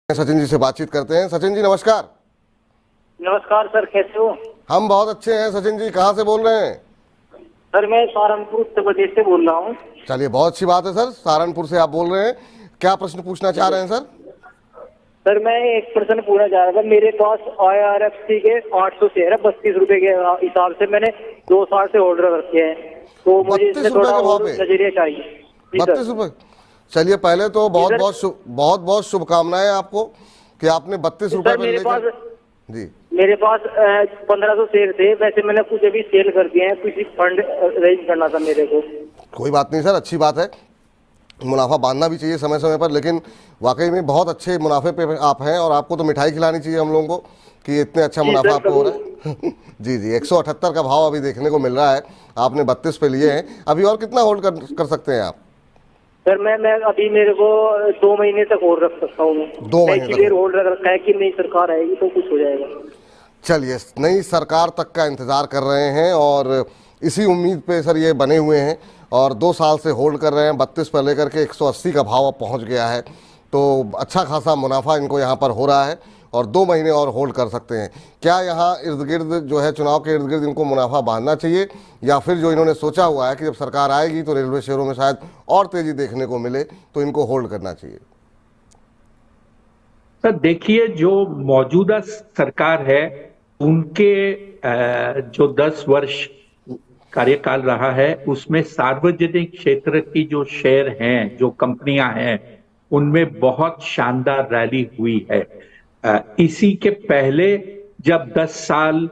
सचिन जी से बातचीत करते हैं। सचिन जी नमस्कार। नमस्कार सर, कैसे हो? हम बहुत अच्छे हैं। सचिन जी कहाँ से बोल रहे हैं? सर मैं सहारनपुर उत्तर प्रदेश से बोल रहा हूँ। चलिए बहुत अच्छी बात है सर, सहारनपुर से आप बोल रहे हैं। क्या प्रश्न पूछना चाह रहे हैं सर? सर मैं एक प्रश्न पूछना चाह रहा था। मेरे पास IRFC के 800 शेयर है 32 रुपए के हिसाब से। मैंने 2 साल से होल्डर रखे हैं, तो मुझे 32 इसमें रुपए थोड़ा के भाव और पे? नजरिया चाहिए। जी सर। 32 रुपए? चलिए पहले तो बहुत सर। बहुत शुभकामनाएं आपको कि आपने 32 रुपए सर पे मेरे पास लेकर। जी मेरे पास 1500 शेयर थे। वैसे मैंने कुछ अभी सेल कर दिए हैं, कुछ फंड अरेंज करना था मेरे को। कोई बात नहीं सर, अच्छी बात है। मुनाफा बांधना भी चाहिए समय समय पर, लेकिन वाकई में बहुत अच्छे मुनाफे पे आप हैं और आपको तो मिठाई खिलानी चाहिए हम लोगों को कि इतने अच्छा जी मुनाफा सर, आपको हो रहा है। जी जी, 178 का भाव अभी देखने को मिल रहा है। आपने 32 पे लिए हैं, अभी और कितना होल्ड कर सकते हैं आप? सर मैं अभी मेरे को 2 महीने तक और रख सकता हूँ। 2 मैं महीने क्लियर तक? होल्ड रख रखा है कि नई सरकार आएगी तो कुछ हो जाएगा। चलिए, नई सरकार तक का इंतज़ार कर रहे हैं और इसी उम्मीद पे सर ये बने हुए हैं और 2 साल से होल्ड कर रहे हैं। 32 पर लेकर के 180 का भाव अब पहुंच गया है, तो अच्छा खासा मुनाफा इनको यहाँ पर हो रहा है और 2 महीने और होल्ड कर सकते हैं। क्या यहाँ इर्द गिर्द जो है, चुनाव के इर्द गिर्द इनको मुनाफा बांधना चाहिए, या फिर जो इन्होंने सोचा हुआ है कि जब सरकार आएगी तो रेलवे शेयरों में शायद और तेज़ी देखने को मिले, तो इनको होल्ड करना चाहिए? सर देखिए, जो मौजूदा सरकार है उनके जो 10 वर्ष कार्यकाल रहा है उसमें सार्वजनिक क्षेत्र की जो शेयर हैं, जो कंपनियां हैं, उनमें बहुत शानदार रैली हुई है। इसी के पहले जब 10 साल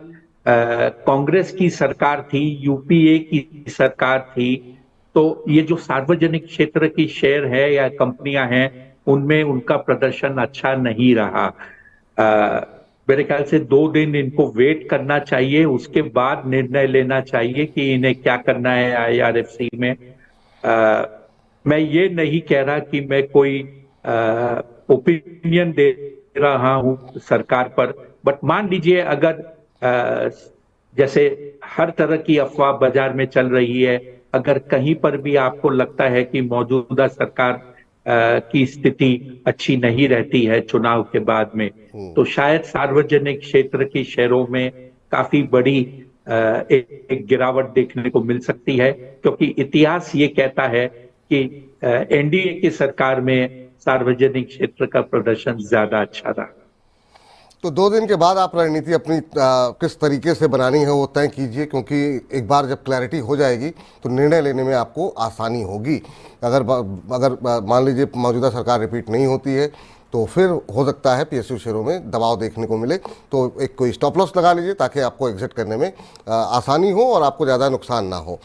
कांग्रेस की सरकार थी, यूपीए की सरकार थी, तो ये जो सार्वजनिक क्षेत्र की शेयर है या कंपनियां हैं उनमें उनका प्रदर्शन अच्छा नहीं रहा। मेरे ख्याल से 2 दिन इनको वेट करना चाहिए, उसके बाद निर्णय लेना चाहिए कि इन्हें क्या करना है IRFC में। मैं ये नहीं कह रहा कि मैं कोई ओपिनियन दे रहा हूं सरकार पर, बट मान लीजिए अगर जैसे हर तरह की अफवाह बाजार में चल रही है, अगर कहीं पर भी आपको लगता है कि मौजूदा सरकार की स्थिति अच्छी नहीं रहती है चुनाव के बाद में, तो शायद सार्वजनिक क्षेत्र की शेयरों में काफी बड़ी एक गिरावट देखने को मिल सकती है, क्योंकि इतिहास ये कहता है कि NDA की सरकार में सार्वजनिक क्षेत्र का प्रदर्शन ज्यादा अच्छा रहा। तो 2 दिन के बाद आप रणनीति अपनी किस तरीके से बनानी है वो तय कीजिए, क्योंकि एक बार जब क्लैरिटी हो जाएगी तो निर्णय लेने में आपको आसानी होगी। अगर मान लीजिए मौजूदा सरकार रिपीट नहीं होती है तो फिर हो सकता है PSU शेयरों में दबाव देखने को मिले, तो एक कोई स्टॉप लॉस लगा लीजिए ताकि आपको एग्जिट करने में आसानी हो और आपको ज़्यादा नुकसान ना हो।